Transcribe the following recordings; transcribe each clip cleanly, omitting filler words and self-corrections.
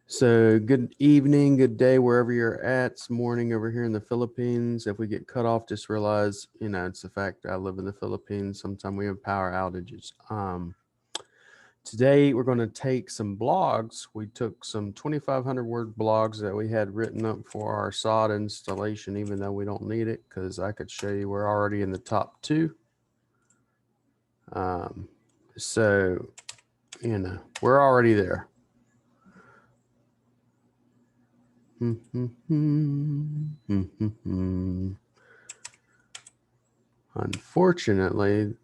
So good evening, good day, wherever you're at. It's morning over here in the Philippines. If we get cut off, just realize, it's the fact I live in the Philippines. Sometimes we have power outages. Today we're going to take some blogs. We took some 2,500 word blogs that we had written up for our sod installation, even though we don't need it, because I could show you we're already in the top two. Um, so, we're already there. Unfortunately,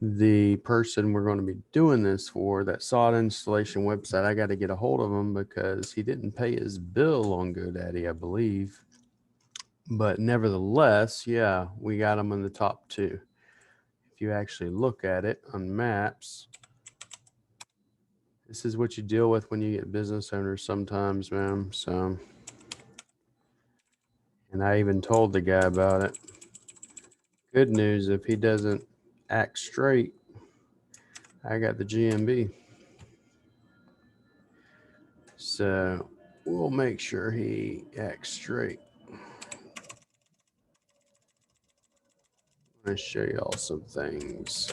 the person we're going to be doing this for, that sod installation website, I got to get a hold of him because he didn't pay his bill on GoDaddy, I believe. But nevertheless, yeah, we got him in the top two. If you actually look at it on maps, this is what you deal with when you get business owners sometimes, man. So, and I even told the guy about it. Good news, if he doesn't act straight, I got the GMB. So we'll make sure he acts straight. I'm going to show y'all some things.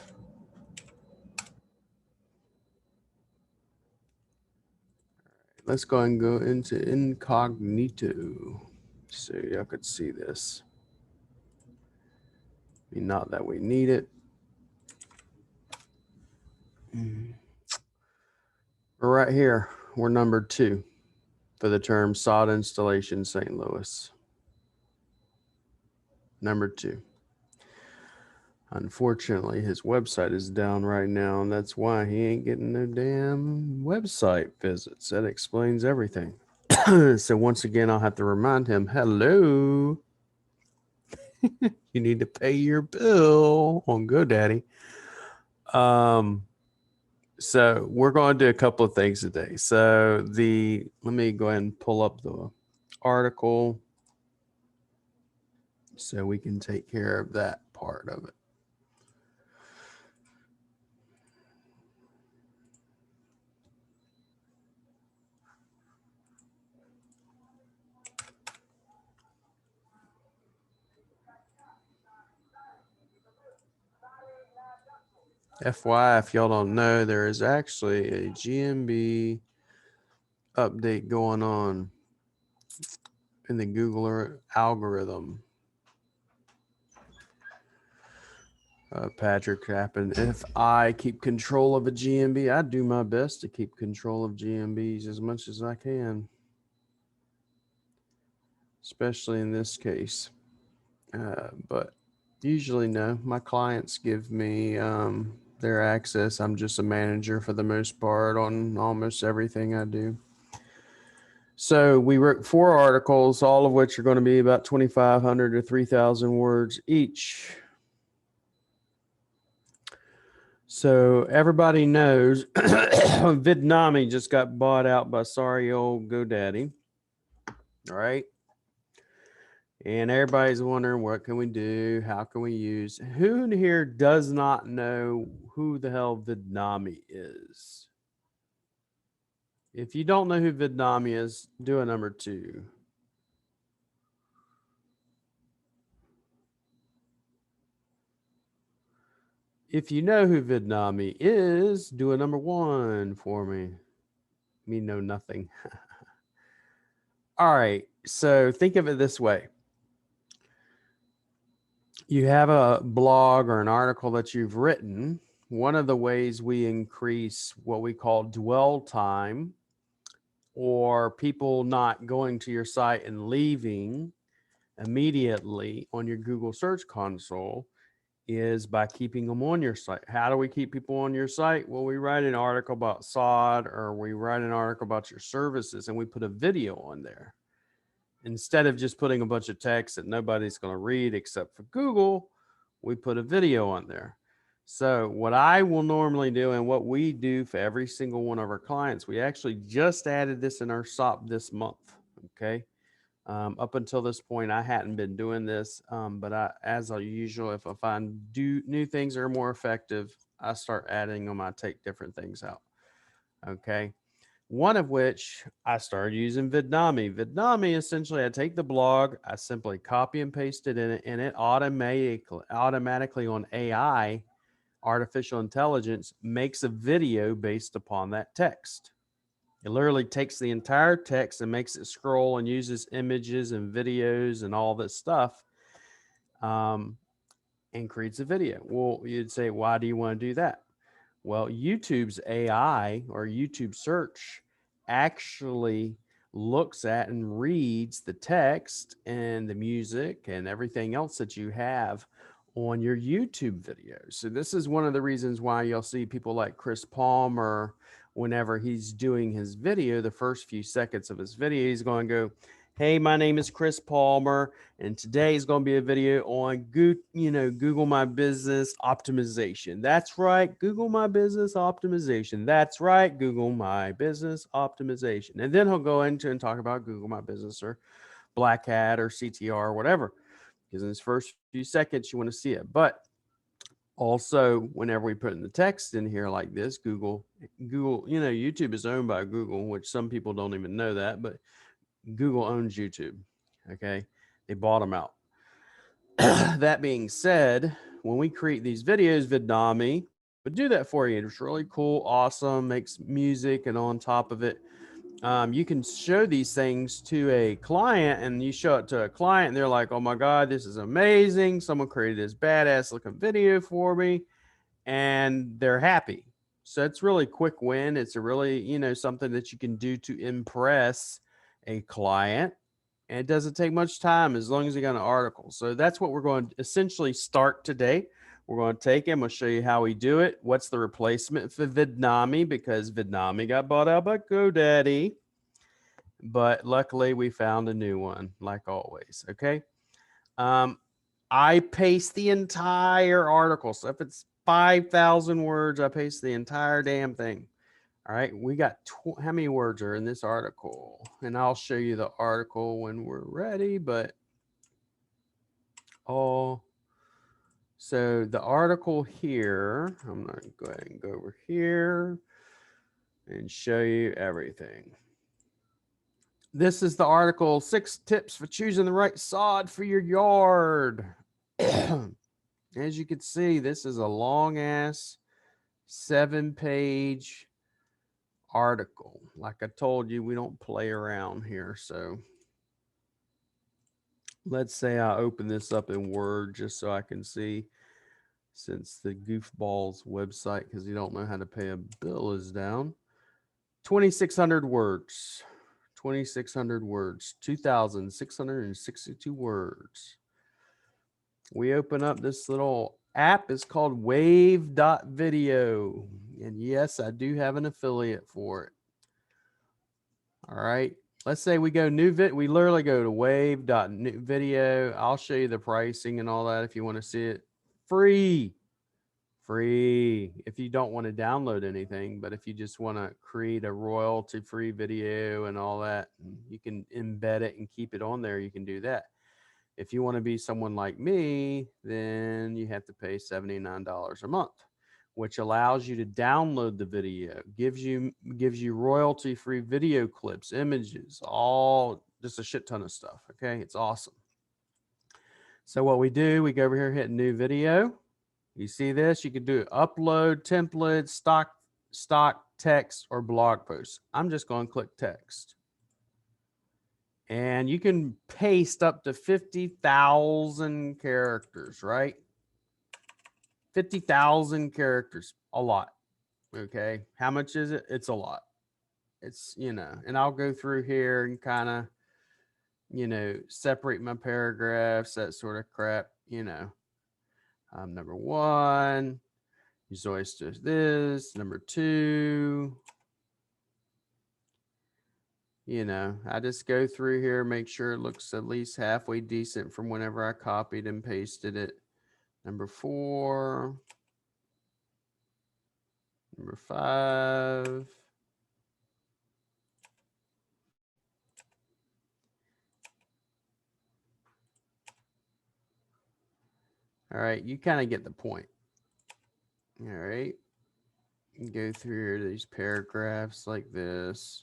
Let's go ahead and go into incognito so y'all could see this. I mean, not that we need it. We're right here. We're number 2 for the term sod installation St. Louis. Number 2. Unfortunately, his website is down right now, and that's why he ain't getting no damn website visits. That explains everything. So once again, I'll have to remind him, hello, you need to pay your bill on GoDaddy. So we're going to do a couple of things today. So let me go ahead and pull up the article so we can take care of that part of it. FYI, if y'all don't know, there is actually a GMB update going on in the Google algorithm. Patrick happened. If I keep control of a GMB, I do my best to keep control of GMBs as much as I can, especially in this case. But usually, no. My clients give me their access. I'm just a manager for the most part on almost everything I do. So we wrote 4 articles, all of which are going to be about 2,500 to 3,000 words each. So everybody knows Vidnami just got bought out by sorry old GoDaddy. All right. And everybody's wondering, what can we do? How can we use? Who in here does not know who the hell Vidnami is? If you don't know who Vidnami is, do a number 2. If you know who Vidnami is, do a number 1 for me. Me know nothing. All right. So think of it this way. You have a blog or an article that you've written. One of the ways we increase what we call dwell time, or people not going to your site and leaving immediately on your Google Search Console, is by keeping them on your site. How do we keep people on your site? Well, we write an article about sod, or we write an article about your services, and we put a video on there. Instead of just putting a bunch of text that nobody's going to read except for Google, we put a video on there. So what I will normally do, and what we do for every single one of our clients, we actually just added this in our SOP this month. Okay. Up until this point, I hadn't been doing this, but as usual, if I find new things are more effective, I start adding them. I take different things out. Okay. One of which I started using Vidnami. Vidnami, essentially, I take the blog, I simply copy and paste it in it, and it automatically on AI, artificial intelligence, makes a video based upon that text. It literally takes the entire text and makes it scroll and uses images and videos and all this stuff, and creates a video. Well, you'd say, why do you want to do that? Well, YouTube's AI or YouTube search actually looks at and reads the text and the music and everything else that you have on your YouTube videos. So this is one of the reasons why you'll see people like Chris Palmer, whenever he's doing his video, the first few seconds of his video, he's going to go, "Hey, my name is Chris Palmer, and today is going to be a video on Google My Business optimization." That's right, Google My Business optimization. That's right, Google My Business optimization. And then he'll go into and talk about Google My Business or Black Hat or CTR or whatever, because in his first few seconds you want to see it. But also, whenever we put in the text in here like this, Google, YouTube is owned by Google, which some people don't even know that, but Google owns YouTube. Okay, they bought them out. That being said, when we create these videos, Vidnami would do that for you. It's really cool, awesome, makes music, and on top of it, you can show these things to a client, and you show it to a client, and they're like, "Oh my God, this is amazing. Someone created this badass looking video for me," and they're happy. So it's really quick win. It's a really, something that you can do to impress a client. And it doesn't take much time as long as you got an article. So that's what we're going to essentially start today. We're going to take him. We'll show you how we do it. What's the replacement for Vidnami? Because Vidnami got bought out by GoDaddy. But luckily we found a new one, like always. Okay. I paste the entire article. So if it's 5,000 words, I paste the entire damn thing. All right, we got how many words are in this article? And I'll show you the article when we're ready, but so the article here, I'm going to go ahead and go over here and show you everything. This is the article, 6 tips for choosing the right sod for your yard. As you can see, this is a long ass 7-page article. Like I told you, we don't play around here. So let's say I open this up in Word just so I can see, since the goofball's website, because you don't know how to pay a bill, is down. 2,600 words. 2,600 words. 2,662 words. We open up this little app. It's called wave.video. And yes, I do have an affiliate for it. All right. Let's say we go new vid. We literally go to wave.video. I'll show you the pricing and all that if you want to see it. Free if you don't want to download anything. But if you just want to create a royalty free video and all that, you can embed it and keep it on there. You can do that. If you want to be someone like me, then you have to pay $79 a month, which allows you to download the video, gives you royalty free video clips, images, all just a shit ton of stuff. Okay, it's awesome. So what we do, we go over here, hit new video. You see this? You can do upload, templates, stock text, or blog posts. I'm just going to click text. And you can paste up to 50,000 characters, right? 50,000 characters, a lot. Okay. How much is it? It's a lot. It's, and I'll go through here and kind of, separate my paragraphs, that sort of crap, number 1, use oyster this. Number 2, I just go through here, make sure it looks at least halfway decent from whenever I copied and pasted it. Number 4, number 5. All right, you kind of get the point. All right. Go through these paragraphs like this.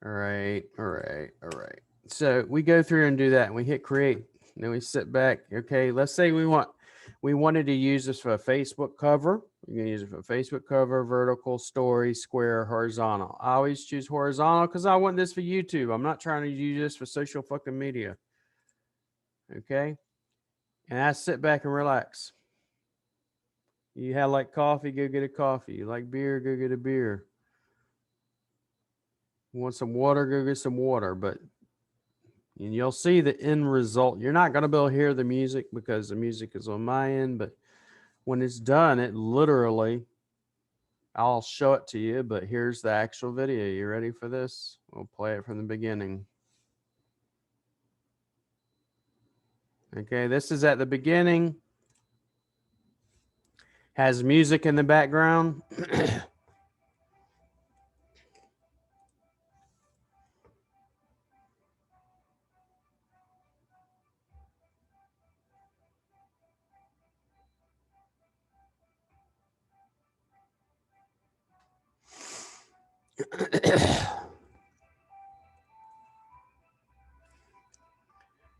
All right, all right, all right. So we go through and do that, and we hit create. And then we sit back. Okay, let's say we wanted to use this for a Facebook cover. You're gonna use it for a Facebook cover, vertical, story, square, horizontal. I always choose horizontal because I want this for YouTube. I'm not trying to use this for social fucking media. Okay, and I sit back and relax. You have like coffee, go get a coffee. You like beer, go get a beer. You want some water, go get some water. But and you'll see the end result. You're not going to be able to hear the music because the music is on my end, but when it's done, it literally, I'll show it to you, but here's the actual video. You ready for this? We'll play it from the beginning. Okay, this is at the beginning. Has music in the background.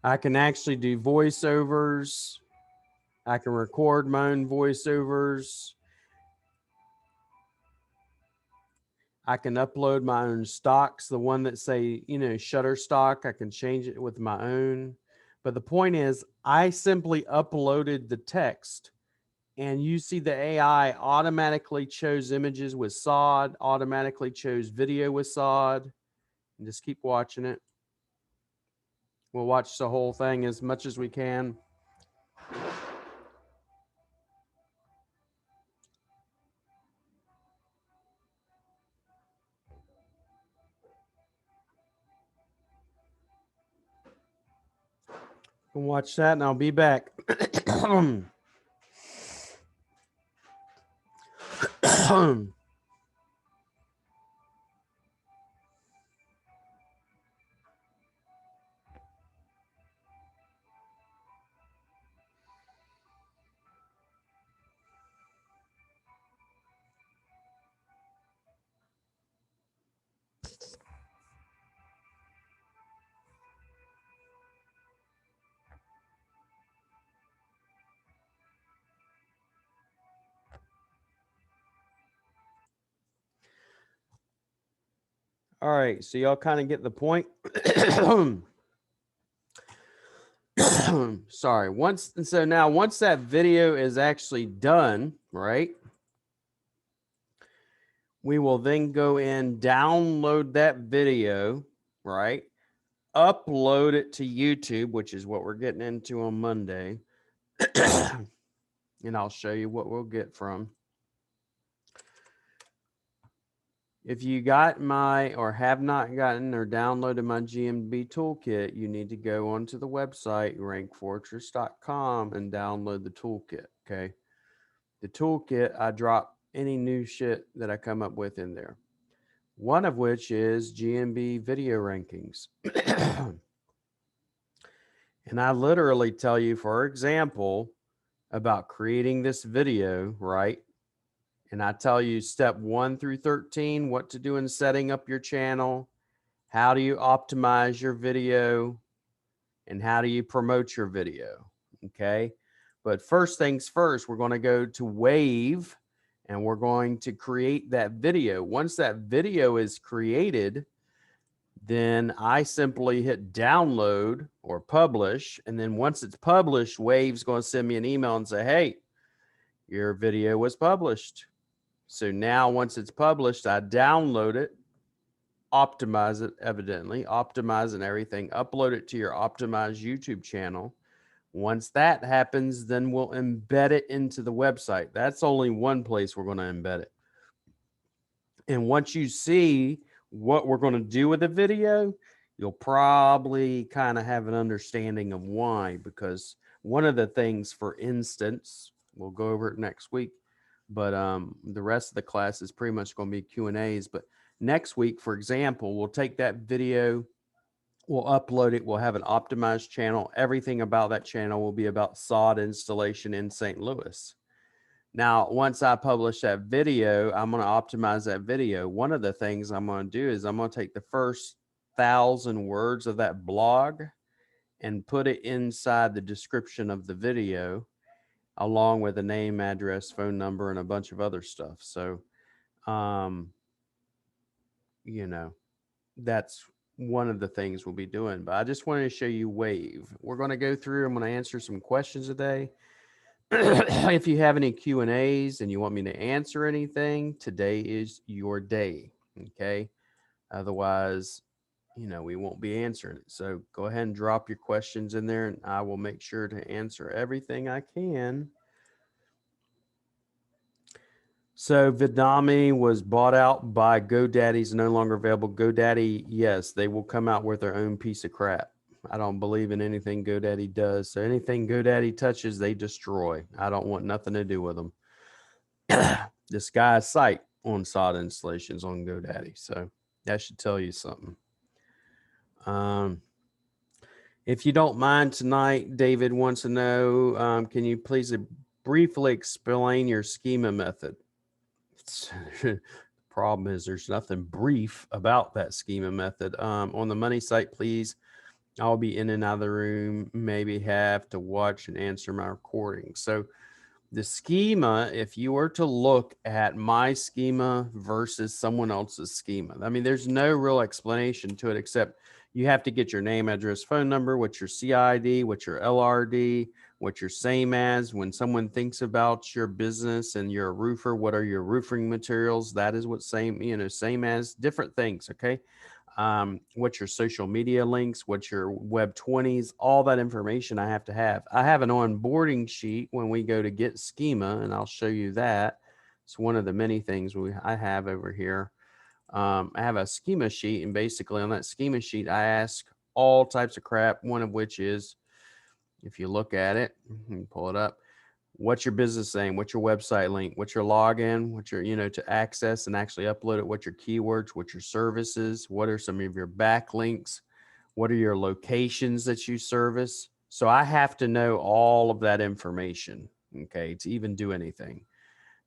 I can actually do voiceovers. I can record my own voiceovers. I can upload my own stocks, the one that say, Shutterstock. I can change it with my own. But the point is, I simply uploaded the text, and you see the AI automatically chose images with SOD, automatically chose video with SOD, and just keep watching it. We'll watch the whole thing as much as we can. We'll watch that, and I'll be back. All right, so y'all kind of get the point. Sorry. Now once that video is actually done, right? We will then go in, download that video, right? Upload it to YouTube, which is what we're getting into on Monday. And I'll show you what we'll get from. If you got or have not gotten or downloaded my GMB toolkit, you need to go onto the website, rankfortress.com, and download the toolkit, okay? The toolkit, I drop any new shit that I come up with in there. One of which is GMB video rankings. And I literally tell you, for example, about creating this video, right? And I tell you step 1 through 13, what to do in setting up your channel, how do you optimize your video, and how do you promote your video, okay? But first things first, we're going to go to Wave, and we're going to create that video. Once that video is created, then I simply hit download or publish. And then once it's published, Wave's going to send me an email and say, hey, your video was published. So now once it's published, I download it, optimize it, evidently, optimize and everything, upload it to your optimized YouTube channel. Once that happens, then we'll embed it into the website. That's only one place we're going to embed it. And once you see what we're going to do with the video, you'll probably kind of have an understanding of why. Because one of the things, for instance, we'll go over it next week, but the rest of the class is pretty much going to be Q&As. But next week, for example, we'll take that video, we'll upload it, we'll have an optimized channel. Everything about that channel will be about sod installation in St. Louis. Now, once I publish that video, I'm going to optimize that video. One of the things I'm going to do is I'm going to take the first 1,000 words of that blog and put it inside the description of the video, along with a name, address, phone number, and a bunch of other stuff. So, um, you know, that's one of the things we'll be doing. But I just wanted to show you Wave. We're going to go through. I'm going to answer some questions today. If you have any Q&As and you want me to answer anything, today is your day. Okay. Otherwise, we won't be answering it. So go ahead and drop your questions in there and I will make sure to answer everything I can. So Vidami was bought out by GoDaddy's no longer available. GoDaddy, yes, they will come out with their own piece of crap. I don't believe in anything GoDaddy does. So anything GoDaddy touches, they destroy. I don't want nothing to do with them. The sky's sight on sod installations on GoDaddy. So that should tell you something. If you don't mind tonight, David wants to know, can you please briefly explain your schema method? The problem is there's nothing brief about that schema method. On the money site, please. I'll be in and out of the room, maybe have to watch and answer my recording. So the schema, if you were to look at my schema versus someone else's schema, I mean, there's no real explanation to it except you have to get your name, address, phone number, what's your CID, what's your LRD, what you're same as. When someone thinks about your business and you're a roofer, what are your roofing materials? That is what same as, different things, okay? What's your social media links, what's your web 20s, all that information I have to have. I have an onboarding sheet when we go to get schema, and I'll show you that. It's one of the many things I have over here. I have a schema sheet, and basically on that schema sheet, I ask all types of crap, one of which is, if you look at it, pull it up, what's your business name, what's your website link, what's your login, what's your, to access and actually upload it, what's your keywords, what's your services, what are some of your backlinks, what are your locations that you service. So I have to know all of that information, okay, to even do anything.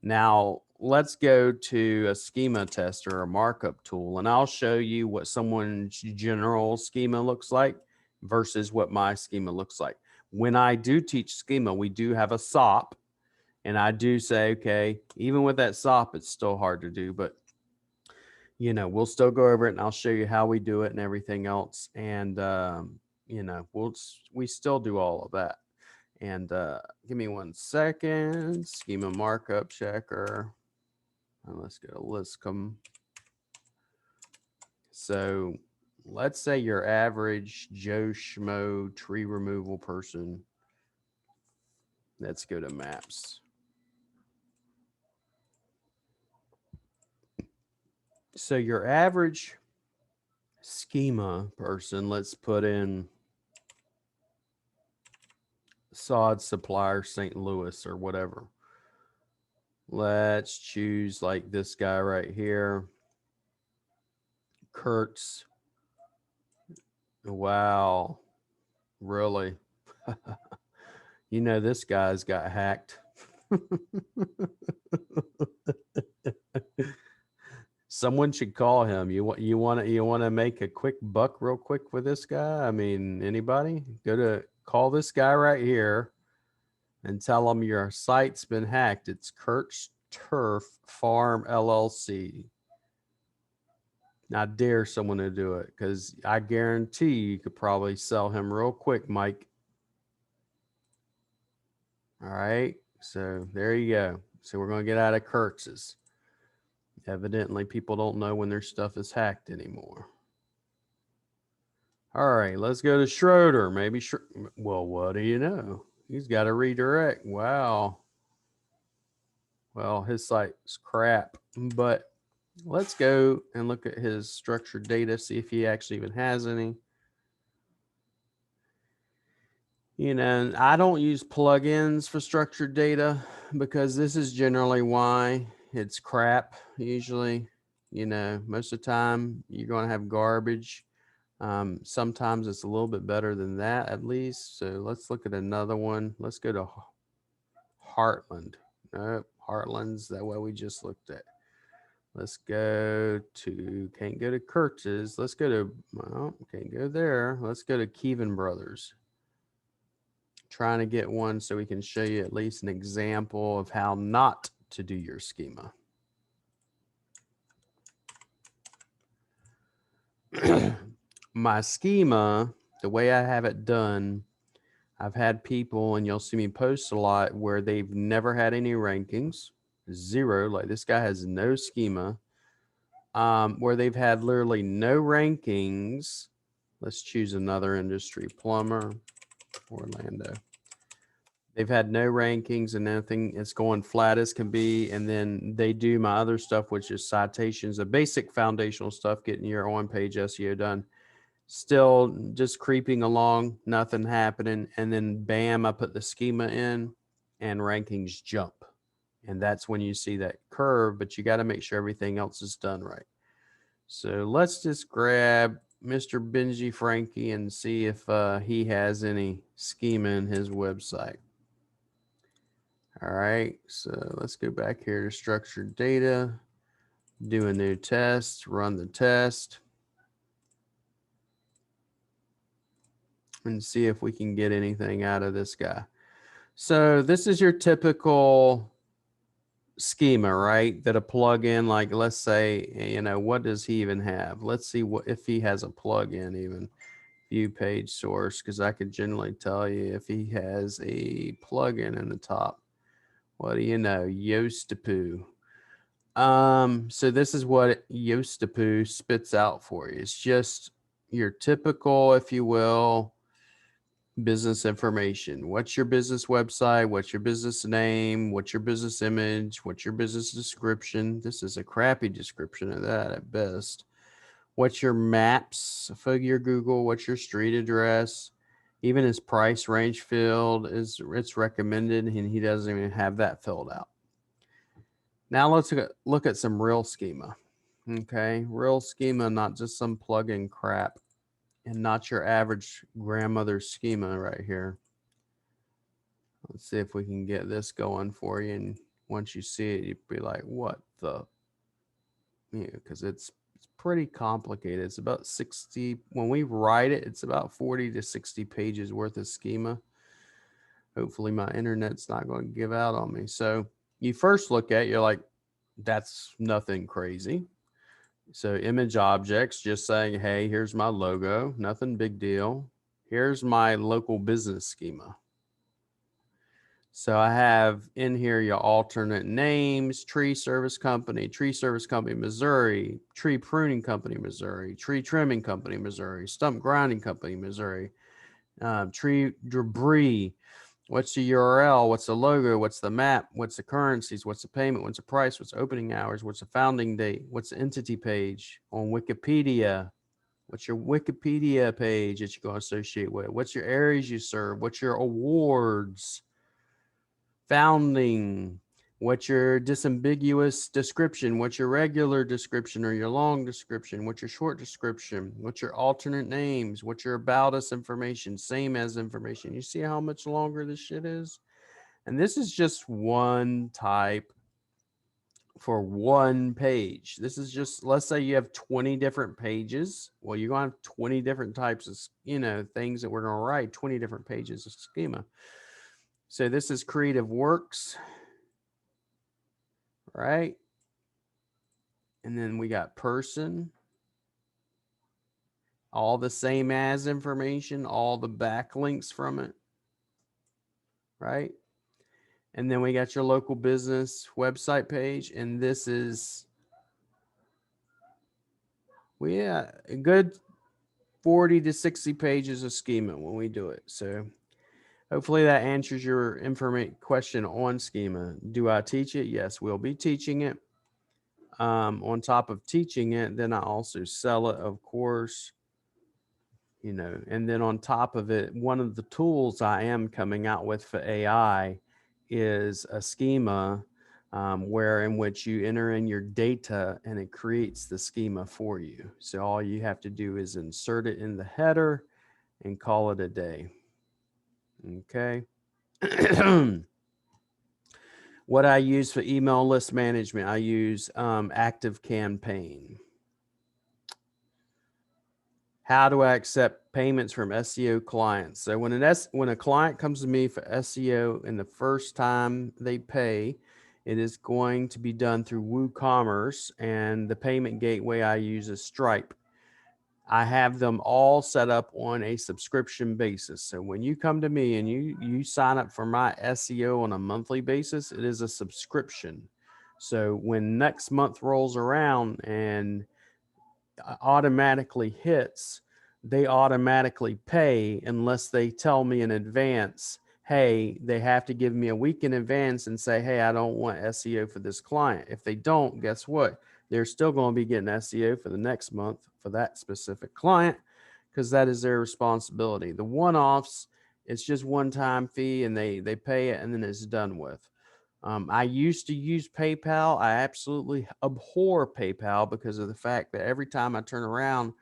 Now let's go to a schema tester, a markup tool, and I'll show you what someone's general schema looks like versus what my schema looks like. When I do teach schema, we do have a SOP, and I do say, okay, even with that SOP, it's still hard to do, but we'll still go over it and I'll show you how we do it and everything else. And, we still do all of that. And give me 1 second. Schema markup checker. And let's go to Liscom. So let's say your average Joe Schmo tree removal person. Let's go to maps. So your average schema person, let's put in sod supplier St. Louis or whatever. Let's choose like this guy right here. Kurtz. Wow. Really? This guy's got hacked. Someone should call him. You want to make a quick buck real quick with this guy? I mean, anybody? Call this guy right here and tell him your site's been hacked. It's Kurtz Turf Farm LLC. I dare someone to do it because I guarantee you could probably sell him real quick, Mike. All right. So there you go. So we're going to get out of Kurtz's. Evidently, people don't know when their stuff is hacked anymore. All right. Let's go to Schroeder. Maybe. Well, what do you know? He's got a redirect. Wow. Well, his site's crap, but let's go and look at his structured data, see if he actually even has any. I don't use plugins for structured data because this is generally why it's crap. Usually, most of the time you're going to have garbage. Sometimes it's a little bit better than that, at least. So let's look at another one. Let's go to Heartland. Nope. Heartland's that way we just looked at. Let's go to, can't go to Kurtz's. Let's go to, well, can't go there. Let's go to Kevin Brothers. Trying to get one so we can show you at least an example of how not to do your schema. My schema, the way I have it done, I've had people, and you'll see me post a lot, where they've never had any rankings, zero. Like this guy has no schema, where they've had literally no rankings. Let's choose another industry, plumber, Orlando. They've had no rankings and nothing. It's going flat as can be. And then they do my other stuff, which is citations, the basic foundational stuff, getting your on-page SEO done. Still just creeping along, nothing happening. And then bam, I put the schema in and rankings jump. And that's when you see that curve, but you got to make sure everything else is done right. So let's just grab Mr. Benji Frankie and see if he has any schema in his website. All right, so let's go back here to structured data, do a new test, run the test, and see if we can get anything out of this guy. So this is your typical schema, right? That a plugin, like let's say, you know, what does he even have? Let's see what if he has a plugin, even view page source, because I could generally tell you if he has a plugin in the top. What do you know? Yostapoo. So this is what Yostapoo spits out for you. It's just your typical, if you will, business information. What's your business website? What's your business name? What's your business image? What's your business description? This is a crappy description of that at best. What's your maps for your Google? What's your street address? Even his price range field is, it's recommended, and he doesn't even have that filled out. Now let's look at some real schema. Okay, real schema, not just some plugin crap, and not your average grandmother's schema right here. Let's see if we can get this going for you. And once you see it, you'd be like, what the? Yeah, because it's pretty complicated. It's about 60, when we write it, it's about 40 to 60 pages worth of schema. Hopefully my internet's not going to give out on me. So you first look at it, you're like, that's nothing crazy. So image objects, just saying, hey, here's my logo, nothing big deal. Here's my local business schema. So I have in here your alternate names: Tree Service Company, Missouri, Tree Pruning Company, Missouri, Tree Trimming Company, Missouri, Stump Grinding Company, Missouri, Tree Debris. What's the URL? What's the logo? What's the map? What's the currencies? What's the payment? What's the price? What's opening hours? What's the founding date? What's the entity page on Wikipedia? What's your Wikipedia page that you're going to associate with? What's your areas you serve? What's your awards? Founding? What's your disambiguous description? What's your regular description or your long description? What's your short description? What's your alternate names? What's your about us information? Same as information. You see how much longer this shit is? And this is just one type for one page. This is just, let's say you have 20 different pages. Well, you're going to have 20 different types of, you know, things that we're going to write, 20 different pages of schema. So this is creative works, right? And then we got person, all the same as information, all the backlinks from it, right? And then we got your local business website page. And this is, we a good 40 to 60 pages of schema when we do it. So hopefully that answers your question on schema. Do I teach it? Yes, we'll be teaching it. On top of teaching it, then I also sell it, of course, you know, and then on top of it, one of the tools I am coming out with for AI is a schema where in which you enter in your data and it creates the schema for you. So all you have to do is insert it in the header and call it a day. Okay. What I use for email list management, I use Active Campaign. How do I accept payments from SEO clients? So when a client comes to me for SEO and the first time they pay, it is going to be done through WooCommerce, and the payment gateway I use is Stripe. I have them all set up on a subscription basis. So when you come to me and you sign up for my SEO on a monthly basis, it is a subscription. So when next month rolls around and automatically hits, they automatically pay unless they tell me in advance, hey, they have to give me a week in advance and say, hey, I don't want SEO for this client. If they don't, guess what? They're still going to be getting SEO for the next month for that specific client, because that is their responsibility. The one-offs, it's just one-time fee and they pay it and then it's done with. I used to use PayPal. I absolutely abhor PayPal because of the fact that every time I turn around,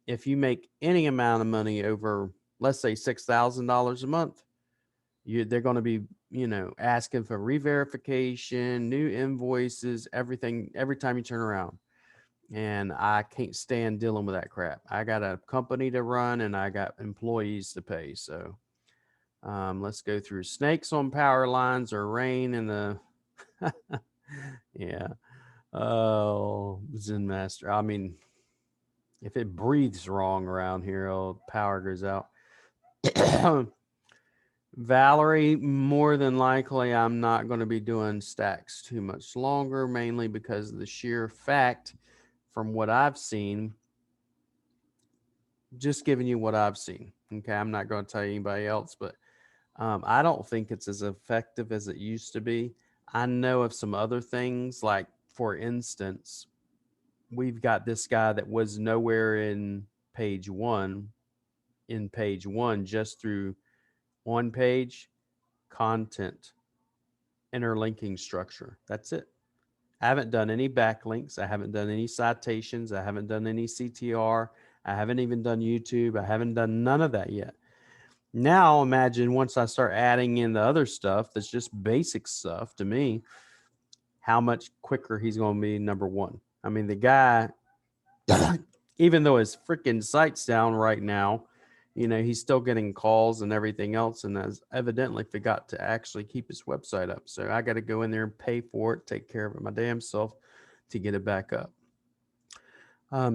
if you make any amount of money over, let's say $6,000 a month, they're going to be, asking for re-verification, new invoices, everything, every time you turn around. And I can't stand dealing with that crap. I got a company to run and I got employees to pay. So let's go through snakes on power lines or rain in the yeah. Oh, Zen Master. I mean, if it breathes wrong around here, power goes out. Valerie, more than likely, I'm not going to be doing stacks too much longer, mainly because of the sheer fact, from what I've seen, just giving you what I've seen. Okay, I'm not going to tell anybody else, but I don't think it's as effective as it used to be. I know of some other things, like, for instance, we've got this guy that was nowhere in page one, just through on page content, interlinking structure. That's it. I haven't done any backlinks. I haven't done any citations. I haven't done any CTR. I haven't even done YouTube. I haven't done none of that yet. Now imagine once I start adding in the other stuff that's just basic stuff to me, how much quicker he's going to be number one. I mean, the guy, even though his freaking site's down right now, he's still getting calls and everything else, and has evidently forgot to actually keep his website up. So I got to go in there and pay for it, take care of it my damn self to get it back up.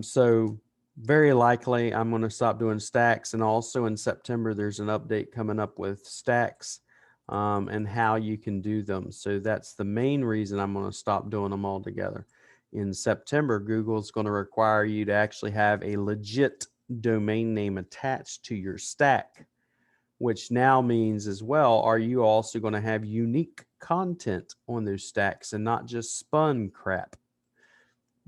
So very likely I'm going to stop doing stacks. And also in September, there's an update coming up with stacks and how you can do them. So that's the main reason I'm going to stop doing them altogether. In September, Google's going to require you to actually have a legit domain name attached to your stack, which now means as well, are you also going to have unique content on those stacks and not just spun crap?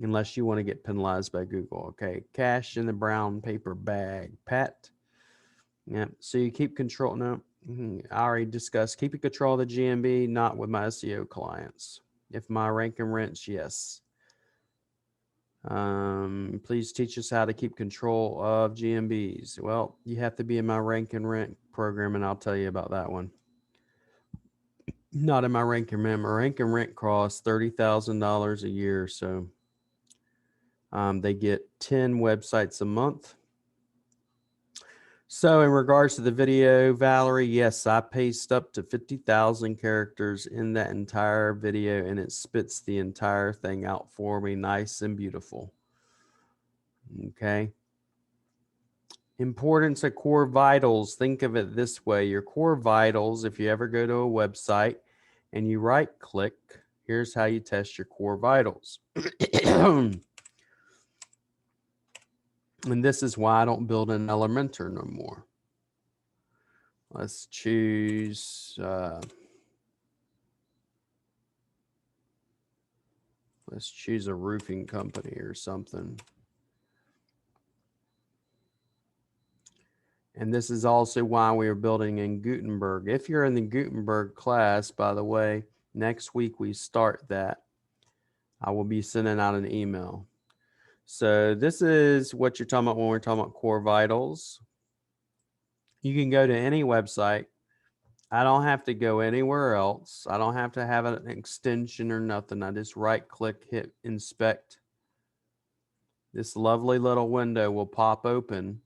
Unless you want to get penalized by Google. Okay, cash in the brown paper bag, Pat. Yeah, so you keep control. No, I already discussed keeping control of the GMB, not with my SEO clients. If my rank and rents, yes. Please teach us how to keep control of GMBs. Well, you have to be in my rank and rent program, and I'll tell you about that one. Not in my rank and rent. My rank and rent costs $30,000 a year, so they get 10 websites a month. So in regards to the video, Valerie, yes, I paste up to 50,000 characters in that entire video, and it spits the entire thing out for me nice and beautiful. Okay. Importance of core vitals. Think of it this way. Your core vitals, if you ever go to a website and you right click, here's how you test your core vitals. And this is why I don't build an Elementor no more. Let's choose a roofing company or something. And this is also why we are building in Gutenberg. If you're in the Gutenberg class, by the way, next week we start that. I will be sending out an email. So this is what you're talking about when we're talking about core vitals. You can go to any website. I don't have to go anywhere else. I don't have to have an extension or nothing. I just right click, hit inspect. This lovely little window will pop open,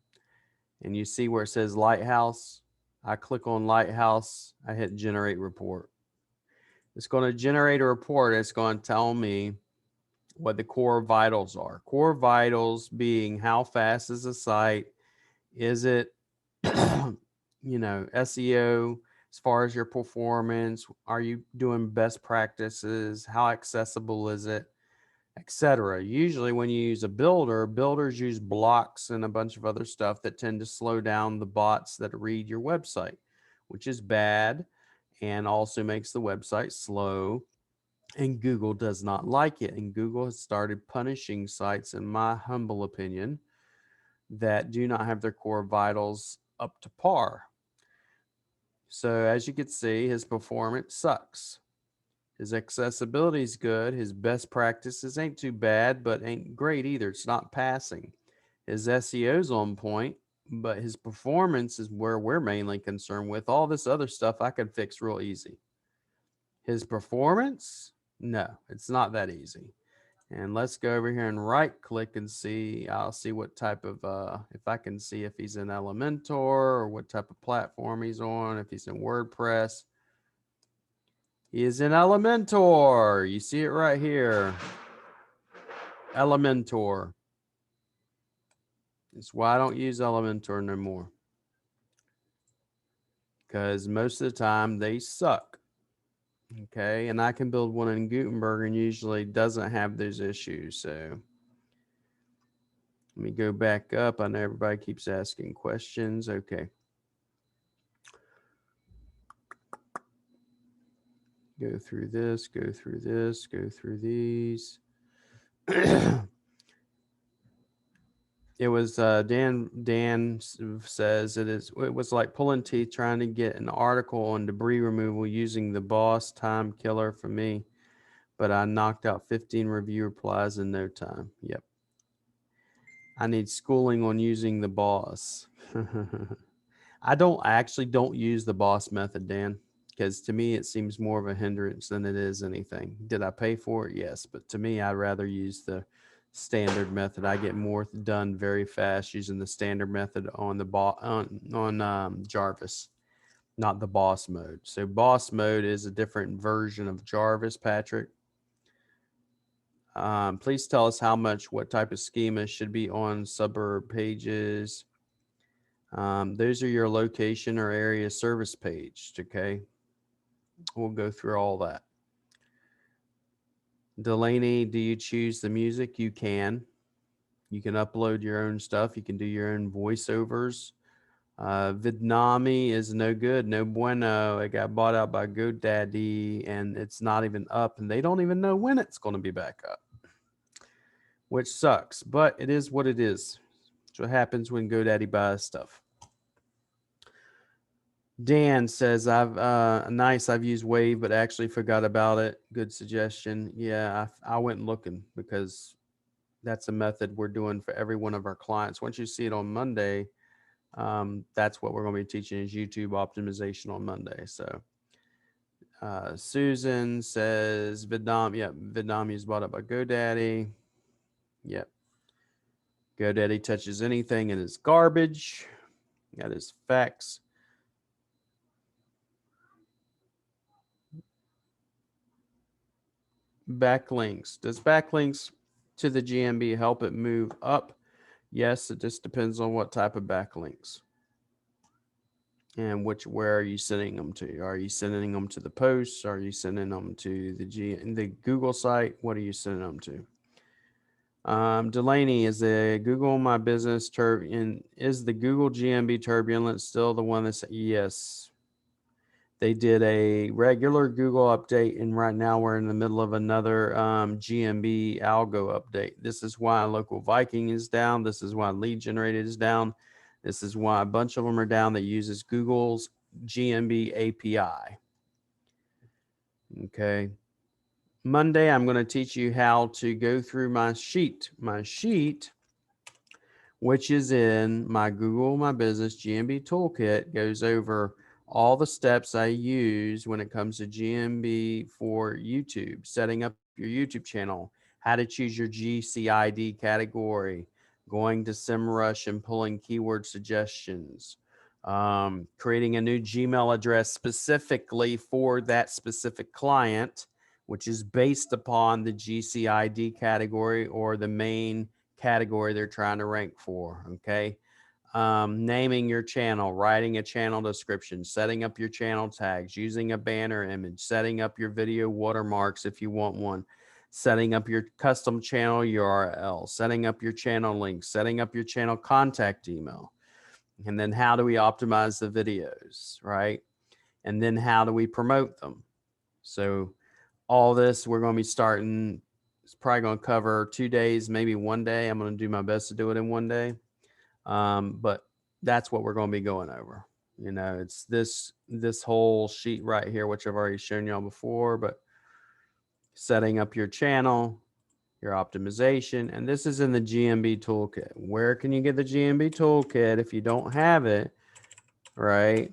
and you see where it says Lighthouse. I click on Lighthouse. I hit generate report. It's going to generate a report. It's going to tell me what the core vitals are. Core vitals being how fast is the site? Is it, SEO as far as your performance? Are you doing best practices? How accessible is it? Etc. Usually when you use a builder, builders use blocks and a bunch of other stuff that tend to slow down the bots that read your website, which is bad and also makes the website slow. And Google does not like it. And Google has started punishing sites, in my humble opinion, that do not have their core vitals up to par. So as you can see, his performance sucks. His accessibility is good. His best practices ain't too bad, but ain't great either. It's not passing. His SEO's on point, but his performance is where we're mainly concerned with. All this other stuff I could fix real easy. His performance, no, it's not that easy. And let's go over here and right click and see. I'll see what type of, if I can see if he's in Elementor or what type of platform he's on, if he's in WordPress. He is in Elementor. You see it right here. Elementor. That's why I don't use Elementor no more. Because most of the time they suck. Okay, and I can build one in Gutenberg and usually doesn't have those issues. So let me go back up. I know everybody keeps asking questions. Okay. Go through this, go through this, go through these. It was Dan says it was like pulling teeth trying to get an article on debris removal using the boss time killer for me, but I knocked out 15 review replies in no time. Yep. I need schooling on using the boss. I actually don't use the boss method, Dan, because to me it seems more of a hindrance than it is anything. Did I pay for it? Yes, but to me I'd rather use the standard method. I get more done very fast using the standard method on the Jarvis, not the boss mode. So boss mode is a different version of Jarvis, Patrick. Please tell us what type of schema should be on suburb pages. Those are your location or area service page. Okay. We'll go through all that. Delaney, do you choose the music? You can. You can upload your own stuff. You can do your own voiceovers. Vidnami is no good, no bueno. It got bought out by GoDaddy and it's not even up, and they don't even know when it's going to be back up, which sucks, but it is what it is. It's what happens when GoDaddy buys stuff. Dan says, I've used Wave, but actually forgot about it. Good suggestion. Yeah, I went looking because that's a method we're doing for every one of our clients. Once you see it on Monday, that's what we're going to be teaching is YouTube optimization on Monday. So Susan says Vidnam. Yep, Vidnami is bought up by GoDaddy. Yep. GoDaddy touches anything and it's garbage. That is facts. Backlinks. Does backlinks to the GMB help it move up? Yes, it just depends on what type of backlinks and where are you sending them to. Are you sending them to the posts? Are you sending them to the Google site? What are you sending them to? Delaney, is the Google My Business is the Google GMB turbulence still the one that's yes? They did a regular Google update, and right now we're in the middle of another GMB algo update. This is why Local Viking is down. This is why Lead Generated is down. This is why a bunch of them are down that uses Google's GMB API. Okay. Monday, I'm going to teach you how to go through my sheet. My sheet, which is in my Google My Business GMB Toolkit, goes over all the steps I use when it comes to GMB for YouTube, setting up your YouTube channel, how to choose your GCID category, going to SEMrush and pulling keyword suggestions, creating a new Gmail address specifically for that specific client, which is based upon the GCID category or the main category they're trying to rank for. Okay. Naming your channel, writing a channel description, setting up your channel tags, using a banner image, setting up your video watermarks if you want one, setting up your custom channel URL, setting up your channel links, setting up your channel contact email. And then how do we optimize the videos, right? And then how do we promote them? So all this we're going to be starting. It's probably going to cover 2 days, maybe 1 day. I'm going to do my best to do it in 1 day. But that's what we're going to be going over. You know, it's this whole sheet right here, which I've already shown y'all before, but setting up your channel, your optimization, and this is in the GMB toolkit. Where can you get the GMB toolkit if you don't have it? Right?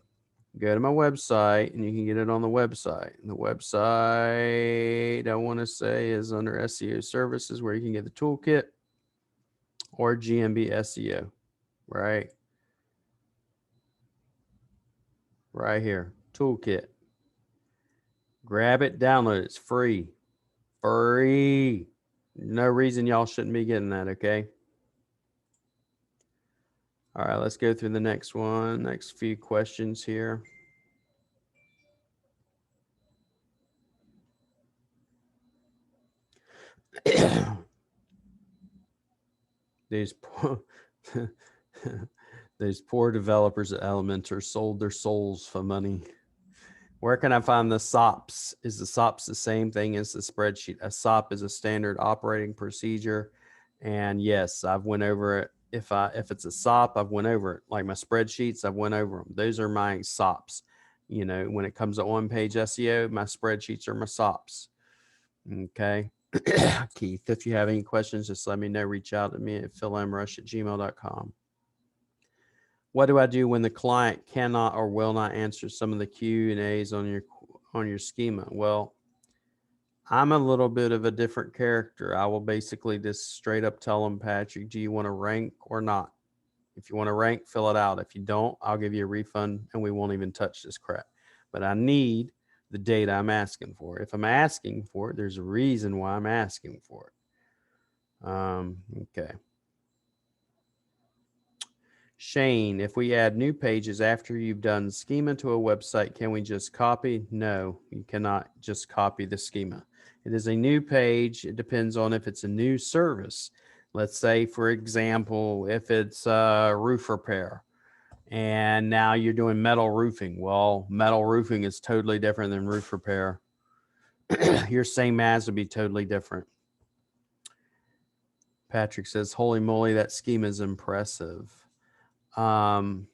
Go to my website and you can get it on the website. And the website I want to say is under SEO services, where you can get the toolkit, or GMB SEO, right? Right here, toolkit. Grab it, download it. It's free. Free. No reason y'all shouldn't be getting that, okay? All right, let's go through the next one. Next few questions here. These poor, these poor developers at Elementor sold their souls for money. Where can I find the SOPs? Is the SOPs the same thing as the spreadsheet? A SOP is a standard operating procedure. And yes, I've went over it. If it's a SOP, I've went over it. Like my spreadsheets, I've went over them. Those are my SOPs. You know, when it comes to on-page SEO, my spreadsheets are my SOPs. Okay. Keith, if you have any questions, just let me know. Reach out to me at philmrush@gmail.com. What do I do when the client cannot or will not answer some of the Q&As on your schema? Well, I'm a little bit of a different character. I will basically just straight up tell them, Patrick, do you want to rank or not? If you want to rank, fill it out. If you don't, I'll give you a refund and we won't even touch this crap. But I need the data I'm asking for. If I'm asking for it, there's a reason why I'm asking for it. Okay. Shane, if we add new pages after you've done schema to a website, can we just copy? No, you cannot just copy the schema. It is a new page. It depends on if it's a new service. Let's say, for example, if it's roof repair and now you're doing metal roofing. Well, metal roofing is totally different than roof repair. Your same as would be totally different. Patrick says, holy moly, that schema is impressive. And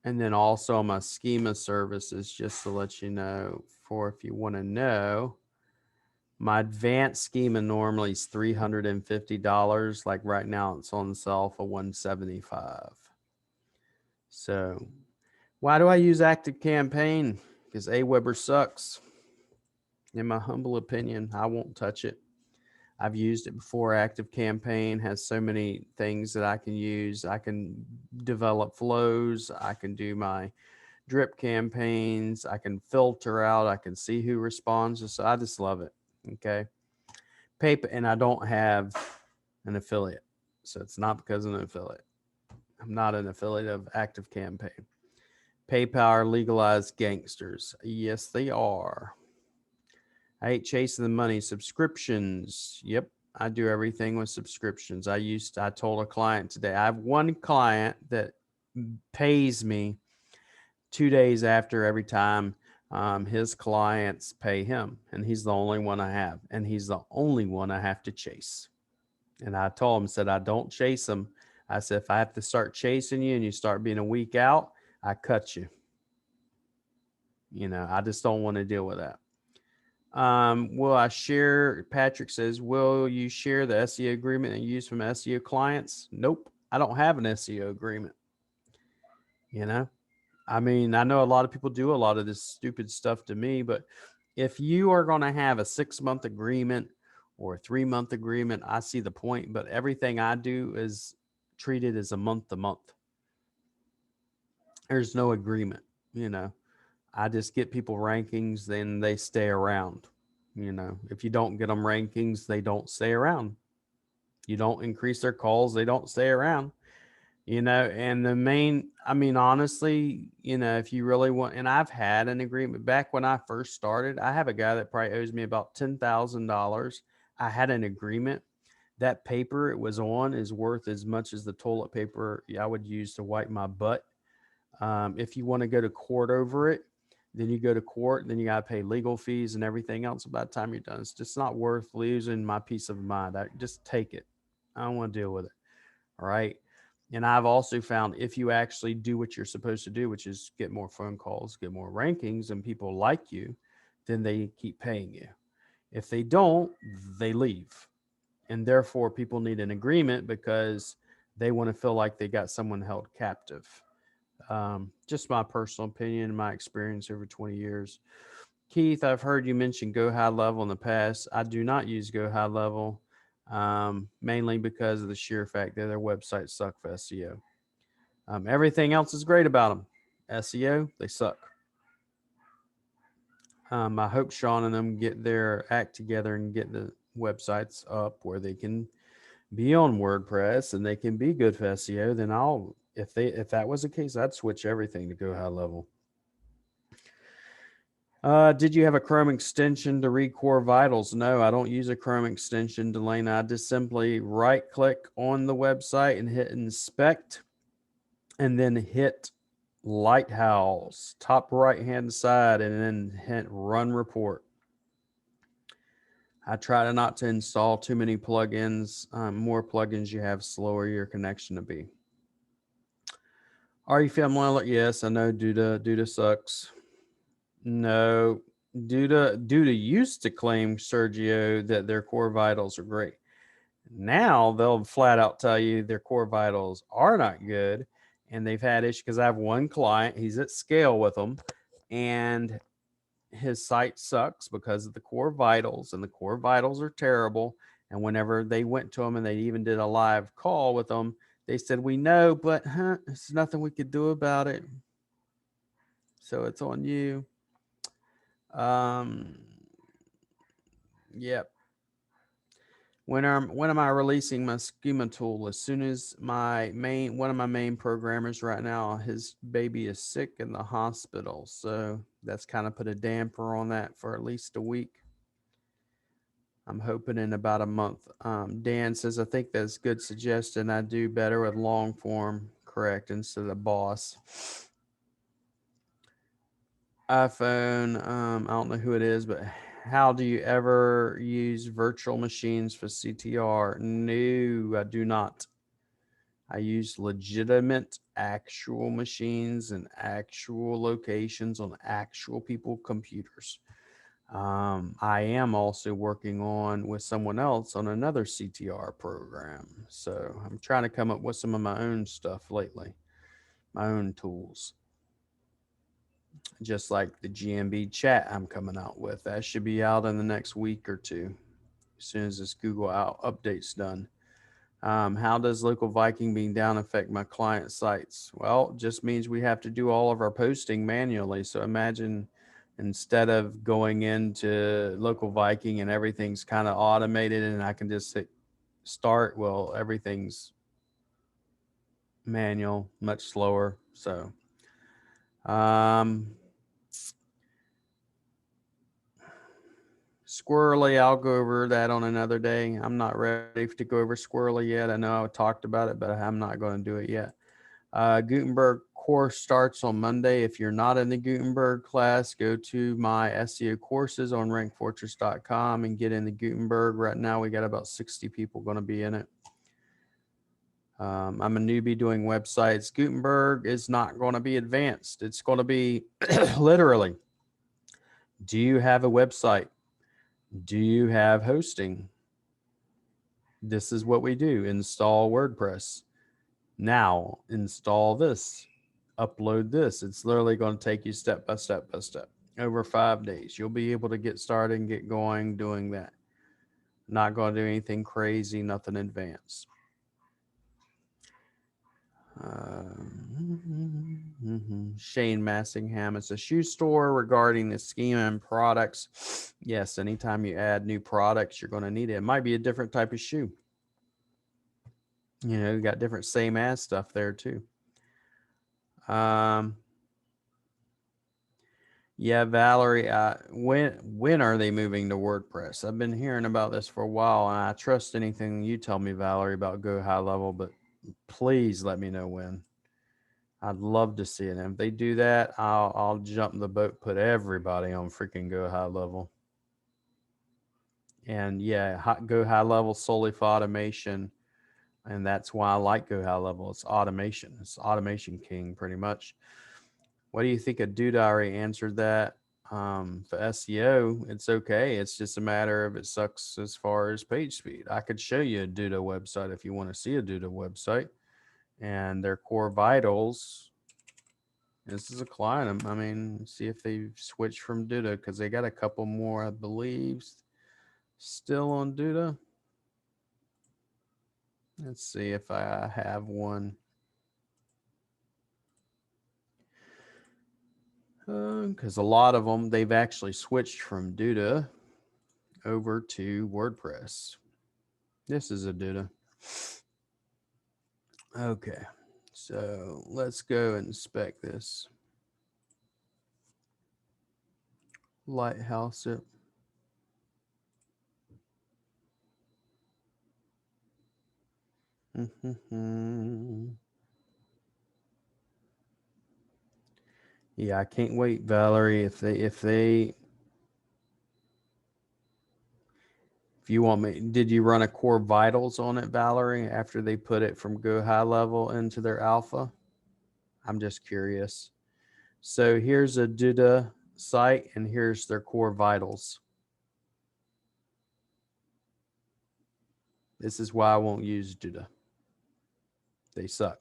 then also my schema services, just to let you know, for if you want to know, my advanced schema normally is $350. Like right now it's on sale for $175. So why do I use Active Campaign? Because Aweber sucks. In my humble opinion, I won't touch it. I've used it before. Active Campaign has so many things that I can use. I can develop flows. I can do my drip campaigns. I can filter out. I can see who responds. So I just love it. Okay. Paper, and I don't have an affiliate. So it's not because I'm an affiliate. I'm not an affiliate of Active Campaign. PayPal legalized gangsters. Yes, they are. I hate chasing the money. Subscriptions. Yep. I do everything with subscriptions. I told a client today, I have one client that pays me 2 days after every time his clients pay him. And he's the only one I have. And he's the only one I have to chase. And I told him, said, I don't chase him. I said, if I have to start chasing you and you start being a week out, I cut you. You know, I just don't want to deal with that. Will I share? Patrick says, will you share the SEO agreement and use from SEO clients? Nope. I don't have an SEO agreement. You know, I mean, I know a lot of people do a lot of this stupid stuff to me, but if you are going to have a 6 month agreement or a 3 month agreement, I see the point. But everything I do is treated as a month to month. There's no agreement, you know. I just get people rankings, then they stay around. You know, if you don't get them rankings, they don't stay around. You don't increase their calls, they don't stay around. You know, and the main, I mean, honestly, you know, if you really want, and I've had an agreement back when I first started. I have a guy that probably owes me about $10,000. I had an agreement. That paper it was on is worth as much as the toilet paper I would use to wipe my butt. If you want to go to court over it, then you go to court, then you got to pay legal fees and everything else. By the time you're done, it's just not worth losing my peace of mind. I just take it. I don't want to deal with it. All right. And I've also found if you actually do what you're supposed to do, which is get more phone calls, get more rankings, and people like you, then they keep paying you. If they don't, they leave. And therefore, people need an agreement because they want to feel like they got someone held captive. Just my personal opinion and my experience over 20 years. Keith, I've heard you mention Go High Level in the past. I do not use Go High Level, mainly because of the sheer fact that their websites suck for SEO. Everything else is great about them. SEO, they suck. I hope Sean and them get their act together and get the websites up where they can be on WordPress and they can be good for SEO. Then I'll, if that was the case, I'd switch everything to Go High Level. Did you have a Chrome extension to read Core Vitals? No, I don't use a Chrome extension, Delana. I just simply right click on the website and hit inspect and then hit Lighthouse, top right hand side, and then hit run report. I try to not to install too many plugins. More plugins you have, slower your connection to be. Are you feeling well? Yes, I know Duda sucks. No, Duda used to claim, Sergio, that their core vitals are great. Now they'll flat out tell you their core vitals are not good, and they've had issues. Because I have one client, he's at scale with them, and his site sucks because of the core vitals, and the core vitals are terrible. And whenever they went to him and they even did a live call with them, they said, "We know, but there's nothing we could do about it. So it's on you." Um, yep. When am I releasing my schema tool? As soon as one of my main programmers right now, his baby is sick in the hospital, so that's kind of put a damper on that for at least a week. I'm hoping in about a month. Dan says, I think that's good suggestion. I do better with long form, correct, instead of boss. iPhone, I don't know who it is, but how do you ever use virtual machines for CTR? No, I do not. I use legitimate actual machines and actual locations on actual people computers. I am also working on with someone else on another CTR program. So I'm trying to come up with some of my own stuff lately, my own tools. Just like the GMB chat I'm coming out with. That should be out in the next week or two, as soon as this Google update's done. How does local Viking being down affect my client sites? Well, it just means we have to do all of our posting manually. So imagine instead of going into local Viking and everything's kind of automated and I can just hit start, well, everything's manual, much slower. So, Squirrely, I'll go over that on another day. I'm not ready to go over Squirrely yet. I know I talked about it, but I'm not going to do it yet. Gutenberg course starts on Monday. If you're not in the Gutenberg class, go to my SEO courses on rankfortress.com and get in the Gutenberg. Right now, we got about 60 people going to be in it. I'm a newbie doing websites. Gutenberg is not going to be advanced. It's going to be literally, do you have a website? Do you have hosting? This is what we do. Install WordPress. Now install this. upload this. It's literally going to take you step by step by step over 5 days. You'll be able to get started and get going doing that. Not going to do anything crazy, nothing advanced. Shane Massingham. It's a shoe store regarding the schema and products. Yes, anytime you add new products, you're going to need it. It might be a different type of shoe. You know, you got different same as stuff there too. Yeah, Valerie, when are they moving to WordPress? I've been hearing about this for a while, and I trust anything you tell me, Valerie, about Go High Level, but please let me know when. I'd love to see it. And if they do that, I'll jump the boat, put everybody on freaking Go High Level. And yeah, Go High Level solely for automation, and that's why I like Go High Level. It's automation. It's automation king, pretty much. What do you think of Duda? I already answered that. For SEO, it's okay. It's just a matter of it sucks as far as page speed. I could show you a Duda website if you want to see a Duda website, and their core vitals. This is a client. I mean, see if they've switched from Duda, because they got a couple more, I believe, still on Duda. Let's see if I have one. Because a lot of them, they've actually switched from Duda over to WordPress. This is a Duda. Okay, so let's go and inspect this. Lighthouse it. Yeah, I can't wait, Valerie. If you want me, did you run a core vitals on it, Valerie, after they put it from Go High Level into their alpha? I'm just curious. So here's a Duda site, and here's their core vitals. This is why I won't use Duda. They suck.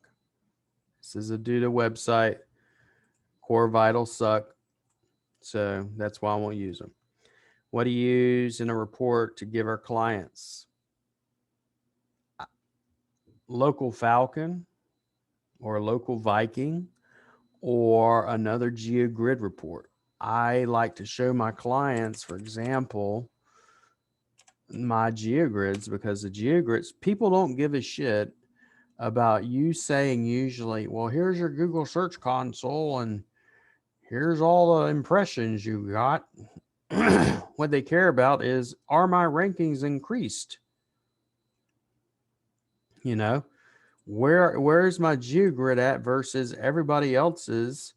This is a Duda website. Core vitals suck. So that's why I won't use them. What do you use in a report to give our clients? Local Falcon or local Viking or another GeoGrid report. I like to show my clients, for example, my GeoGrids, because the GeoGrids, people don't give a shit about you saying usually, well, here's your Google Search Console and here's all the impressions you got. What they care about is, are my rankings increased? You know, where's my GeoGrid at versus everybody else's?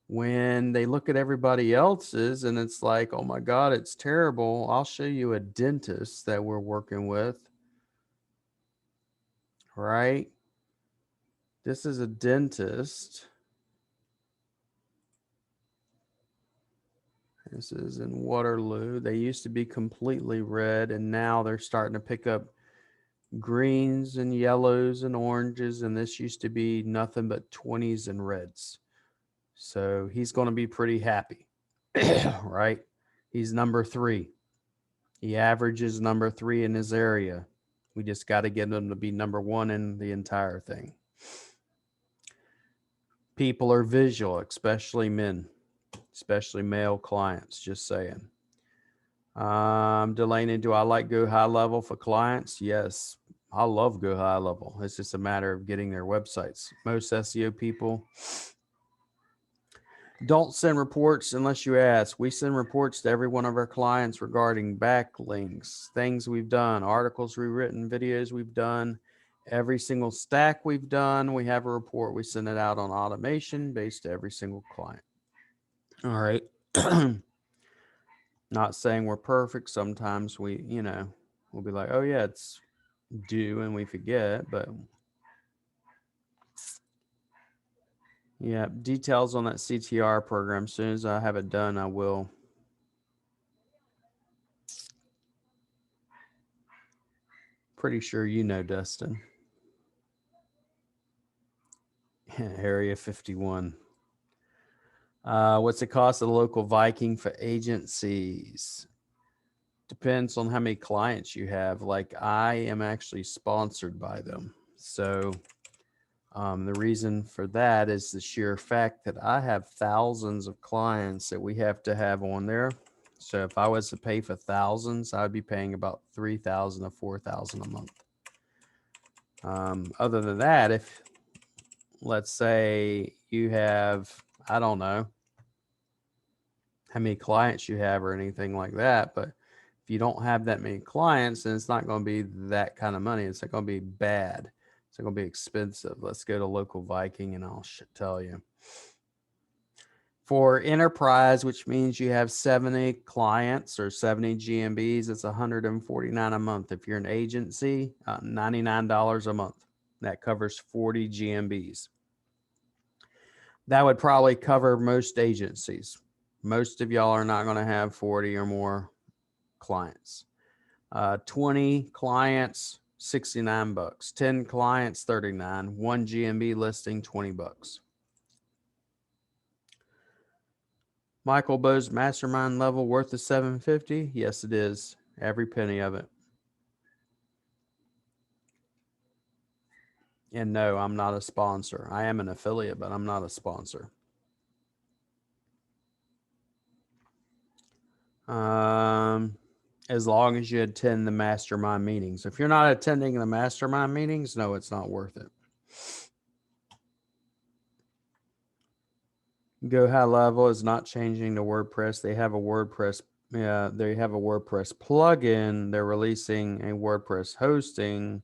When they look at everybody else's and it's like, oh my God, it's terrible. I'll show you a dentist that we're working with, right? This is a dentist. This is in Waterloo. They used to be completely red, and now they're starting to pick up greens and yellows and oranges, and this used to be nothing but 20s and reds. So he's going to be pretty happy, right? He's number 3. He averages number 3 in his area. We just got to get him to be number 1 in the entire thing. People are visual, especially men, especially male clients, just saying. Delaney, do I like Go High Level for clients? Yes, I love Go High Level. It's just a matter of getting their websites. Most SEO people don't send reports unless you ask. We send reports to every one of our clients regarding backlinks, things we've done, articles we've written, videos we've done, every single stack we've done. We have a report. We send it out on automation based to every single client. All right. Not saying we're perfect. Sometimes we, we'll be like, oh yeah, it's due and we forget, but yeah, details on that CTR program. As soon as I have it done, I will. Pretty sure you know, Dustin. Area 51. What's the cost of the local Viking for agencies? Depends on how many clients you have. Like, I am actually sponsored by them. So the reason for that is the sheer fact that I have thousands of clients that we have to have on there. So if I was to pay for thousands, I'd be paying about 3,000 to 4,000 a month. Other than that, if let's say you have, I don't know how many clients you have or anything like that, but if you don't have that many clients, then it's not going to be that kind of money. It's not going to be bad. It's not going to be expensive. Let's go to local Viking and I'll tell you. For enterprise, which means you have 70 clients or 70 GMBs, it's $149 a month. If you're an agency, $99 a month. That covers 40 GMBs. That would probably cover most agencies. Most of y'all are not going to have 40 or more clients. 20 clients, 69 bucks. 10 clients, 39. 1 GMB listing, 20 bucks. Michael Bo's mastermind level worth the $750? Yes, it is. Every penny of it. And no, I'm not a sponsor. I am an affiliate, but I'm not a sponsor. As long as you attend the mastermind meetings. If you're not attending the mastermind meetings, no, it's not worth it. Go High Level is not changing to WordPress. They have a WordPress plugin. They're releasing a WordPress hosting.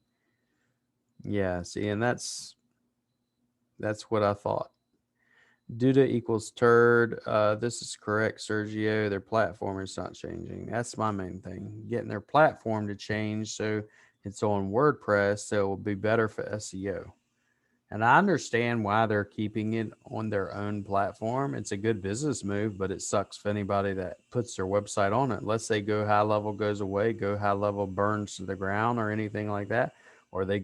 Yeah, see, and that's what I thought. Duda equals turd. This is correct, Sergio. Their platform is not changing. That's my main thing. Getting their platform to change so it's on WordPress, so it will be better for SEO. And I understand why they're keeping it on their own platform. It's a good business move, but it sucks for anybody that puts their website on it. Let's say Go High Level goes away, Go High Level burns to the ground or anything like that, or they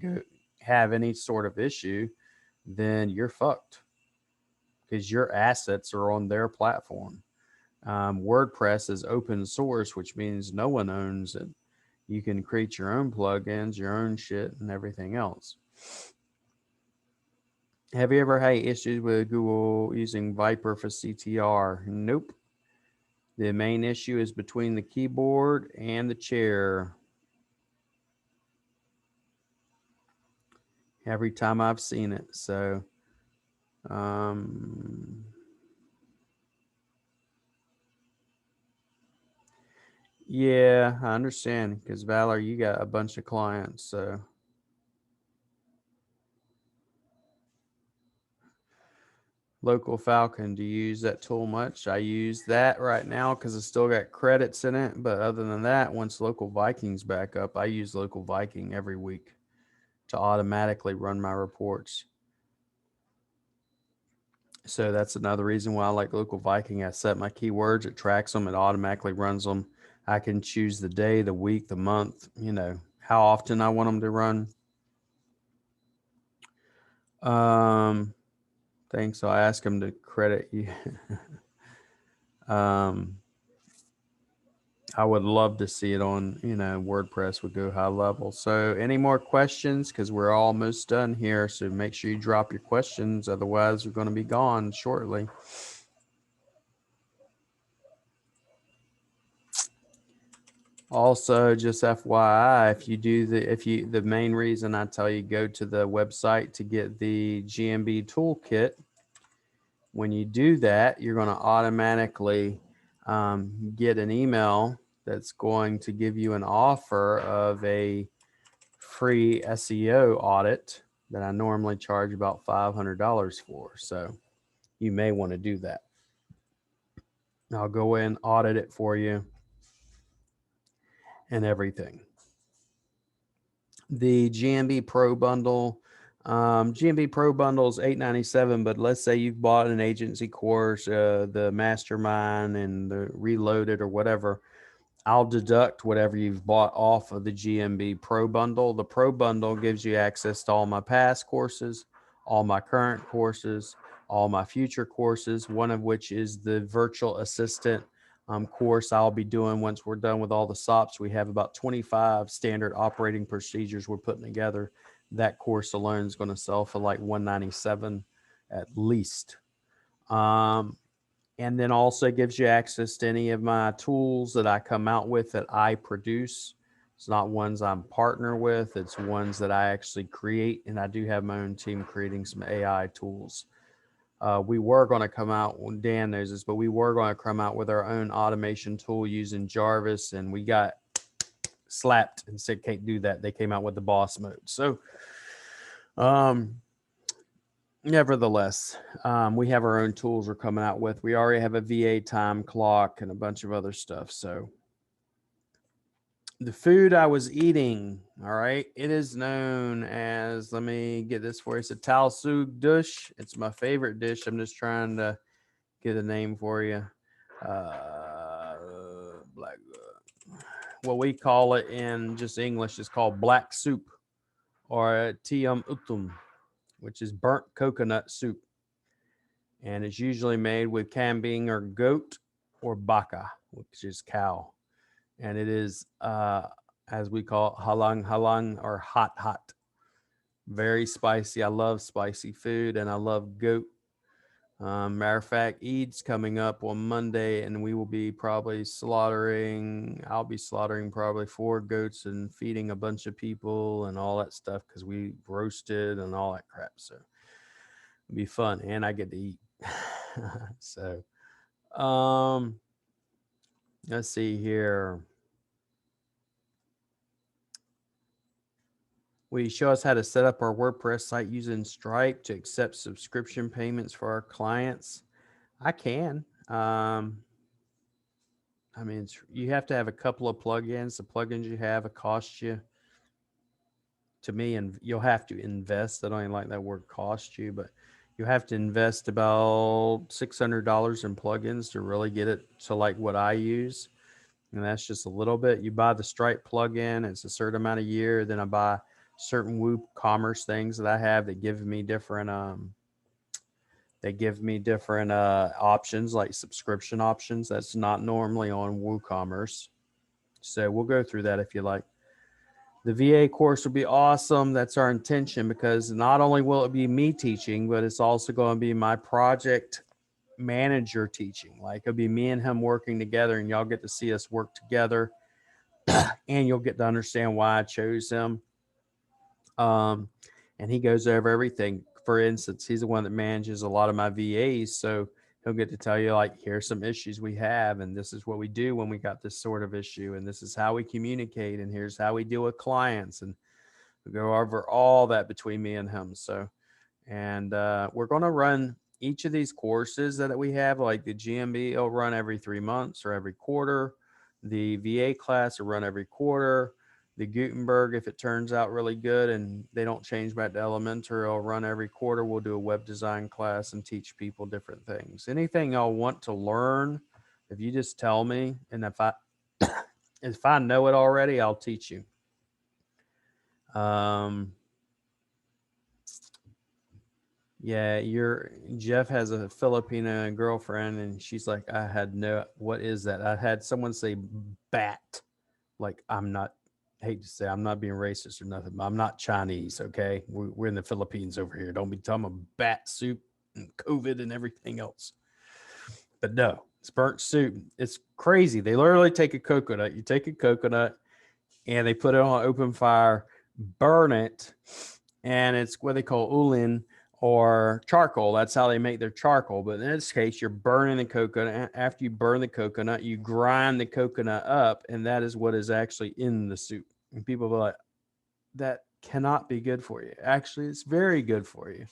have any sort of issue, then you're fucked because your assets are on their platform. WordPress is open source, which means no one owns it. You can create your own plugins, your own shit, and everything else. Have you ever had issues with Google using Viper for CTR? Nope. The main issue is between the keyboard and the chair. Every time I've seen it. So, yeah, I understand because Valor, you got a bunch of clients. So, Local Falcon, do you use that tool much? I use that right now because it's still got credits in it. But other than that, once Local Viking's back up, I use Local Viking every week to automatically run my reports. So that's another reason why I like Local Viking. I set my keywords, it tracks them, it automatically runs them. I can choose the day, the week, the month, how often I want them to run. Thanks. So I ask them to credit you. I would love to see it on, WordPress would Go High Level. So any more questions? Because we're almost done here. So make sure you drop your questions. Otherwise, we're going to be gone shortly. Also, just FYI, the main reason I tell you go to the website to get the GMB toolkit, when you do that, you're going to automatically get an email that's going to give you an offer of a free SEO audit that I normally charge about $500 for. So you may want to do that. I'll go in, audit it for you and everything. The GMB Pro bundle, GMB Pro bundle is $897, but let's say you've bought an agency course, the Mastermind and the Reloaded or whatever. I'll deduct whatever you've bought off of the GMB Pro bundle. The Pro bundle gives you access to all my past courses, all my current courses, all my future courses, one of which is the virtual assistant course I'll be doing once we're done with all the SOPs. We have about 25 standard operating procedures we're putting together. That course alone is going to sell for like $197 at least. And then also gives you access to any of my tools that I come out with that I produce. It's not ones I'm partner with, it's ones that I actually create. And I do have my own team creating some AI tools. We were going to come out, well, Dan knows this, but we were going to come out with our own automation tool using Jarvis, and we got slapped and said can't do that. They came out with the boss mode. So nevertheless, we have our own tools we're coming out with. We already have a VA time clock and a bunch of other stuff. So the food I was eating, all right, it is known as, let me get this for you. It's a Tal Sug dish. It's my favorite dish. I'm just trying to get a name for you. Black, what we call it in just English is called black soup, or tium utum, which is burnt coconut soup. And it's usually made with kambing or goat or baka, which is cow. And it is, as we call it, halang halang, or hot hot. Very spicy. I love spicy food, and I love goat. Matter of fact, Eid's coming up on Monday, and we will be probably I'll be slaughtering probably 4 goats and feeding a bunch of people and all that stuff because we roasted and all that crap. So it'll be fun, and I get to eat. So, let's see here. Will you show us how to set up our WordPress site using Stripe to accept subscription payments for our clients? I can. I mean, you have to have a couple of plugins. The plugins you have, it costs you, to me, and you'll have to invest. I don't even like that word cost you, but you have to invest about $600 in plugins to really get it to like what I use. And that's just a little bit. You buy the Stripe plugin, it's a certain amount a year. Then I buy certain WooCommerce things that I have that give me different options, like subscription options. That's not normally on WooCommerce. So we'll go through that if you like. The VA course will be awesome. That's our intention, because not only will it be me teaching, but it's also going to be my project manager teaching. Like, it'll be me and him working together, and y'all get to see us work together, and you'll get to understand why I chose him. And he goes over everything. For instance, he's the one that manages a lot of my VAs, so he'll get to tell you, like, here's some issues we have, and this is what we do when we got this sort of issue, and this is how we communicate, and here's how we deal with clients, and we go over all that between me and him. So, and we're going to run each of these courses that we have, like the GMB, it'll run every 3 months or every quarter. The VA class will run every quarter. The Gutenberg, if it turns out really good and they don't change back to Elementor, it'll run every quarter. We'll do a web design class and teach people different things. Anything y'all want to learn, if you just tell me, and if I know it already, I'll teach you. Yeah, Jeff has a Filipino girlfriend, and she's like, what is that? I had someone say bat. Like, hate to say, I'm not being racist or nothing, but I'm not Chinese, okay? We're in the Philippines over here. Don't be talking about bat soup and COVID and everything else. But no, it's burnt soup. It's crazy. They literally take a coconut. You take a coconut, and they put it on open fire, burn it, and it's what they call ulin, or charcoal. That's how they make their charcoal. But in this case, you're burning the coconut. After you burn the coconut, you grind the coconut up, and that is what is actually in the soup. And people are like, that cannot be good for you. Actually, it's very good for you.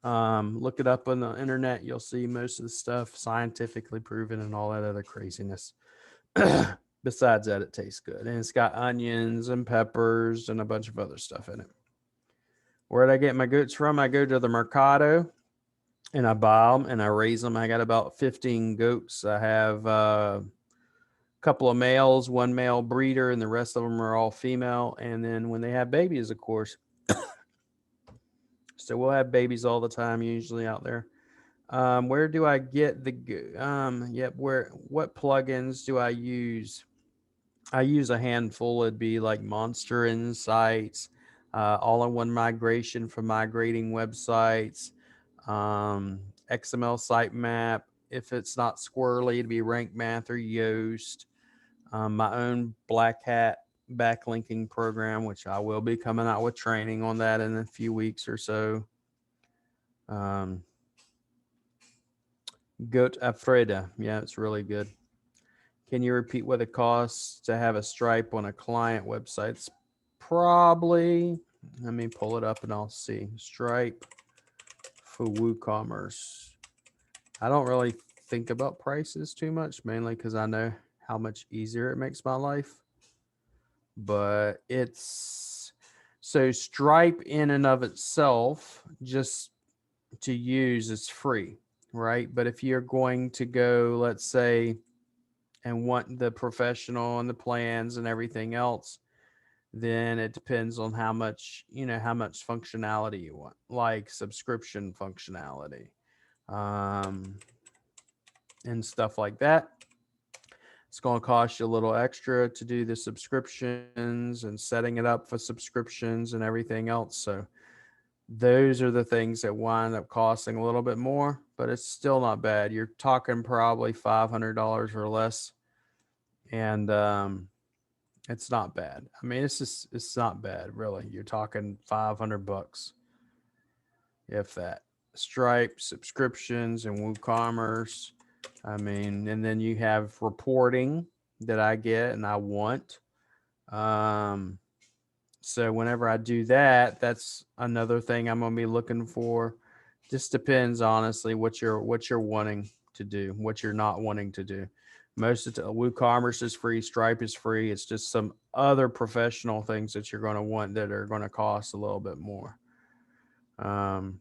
Look it up on the internet. You'll see most of the stuff scientifically proven and all that other craziness. Besides that, it tastes good. And it's got onions and peppers and a bunch of other stuff in it. Where did I get my goats from? I go to the Mercado and I buy them and I raise them. I got about 15 goats. I have a couple of males, one male breeder, and the rest of them are all female. And then when they have babies, of course, So we'll have babies all the time usually out there. Where do I get the yep, where what plugins do I use? I use a handful. It'd be like Monster Insights, all-in-one migration for migrating websites, XML sitemap. If it's not squirrely, it'd be Rank Math or Yoast. My own Black Hat backlinking program, which I will be coming out with training on that in a few weeks or so. Goat Alfreda. Yeah, it's really good. Can you repeat what it costs to have a Stripe on a client website? It's probably, let me pull it up and I'll see. Stripe for WooCommerce. I don't really think about prices too much, mainly because I know how much easier it makes my life. But it's so Stripe in and of itself, just to use, is free, right? But if you're going to go, let's say, and want the professional and the plans and everything else, then it depends on how much, how much functionality you want, like subscription functionality, um, and stuff like that. It's going to cost you a little extra to do the subscriptions and setting it up for subscriptions and everything else. So those are the things that wind up costing a little bit more, but it's still not bad. You're talking probably $500 or less, and it's not bad. I mean, it's not bad, really. You're talking $500, if that. Stripe subscriptions and WooCommerce. I mean, and then you have reporting that I get and I want. Um, so whenever I do that, that's another thing I'm gonna be looking for. Just depends, honestly, what you're wanting to do, what you're not wanting to do. Most of the WooCommerce is free, Stripe is free. It's just some other professional things that you're going to want that are going to cost a little bit more. Um,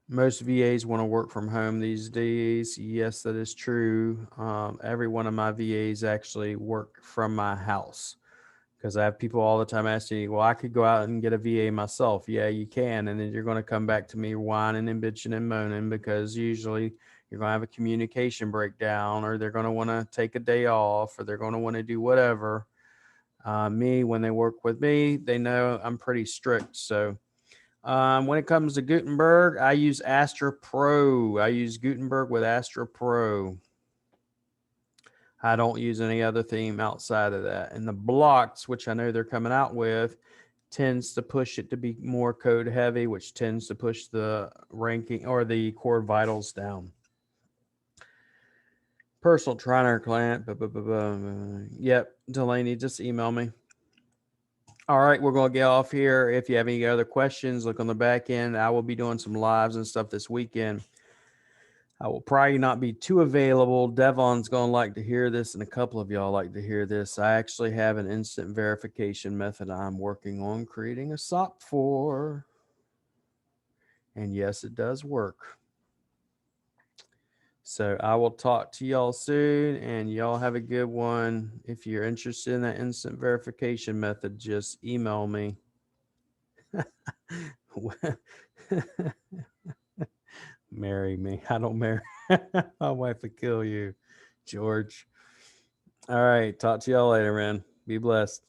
Most VAs want to work from home these days. Yes, that is true. Every one of my VAs actually work from my house, because I have people all the time asking me, well, I could go out and get a VA myself. Yeah, you can. And then you're going to come back to me whining and bitching and moaning, because usually you're going to have a communication breakdown, or they're going to want to take a day off, or they're going to want to do whatever. Me, when they work with me, they know I'm pretty strict. So when it comes to Gutenberg, I use Astra Pro. I use Gutenberg with Astra Pro. I don't use any other theme outside of that. And the blocks, which I know they're coming out with, tends to push it to be more code heavy, which tends to push the ranking or the core vitals down. Personal trainer client. Yep, Delaney, just email me. All right, we're going to get off here. If you have any other questions, look on the back end. I will be doing some lives and stuff this weekend. I will probably not be too available. Devon's going to like to hear this, and a couple of y'all like to hear this. I actually have an instant verification method I'm working on creating a SOP for. And yes, it does work. So I will talk to y'all soon, and y'all have a good one. If you're interested in that instant verification method, just email me. Marry me. I don't marry. My wife would kill you, George. All right. Talk to y'all later, man. Be blessed.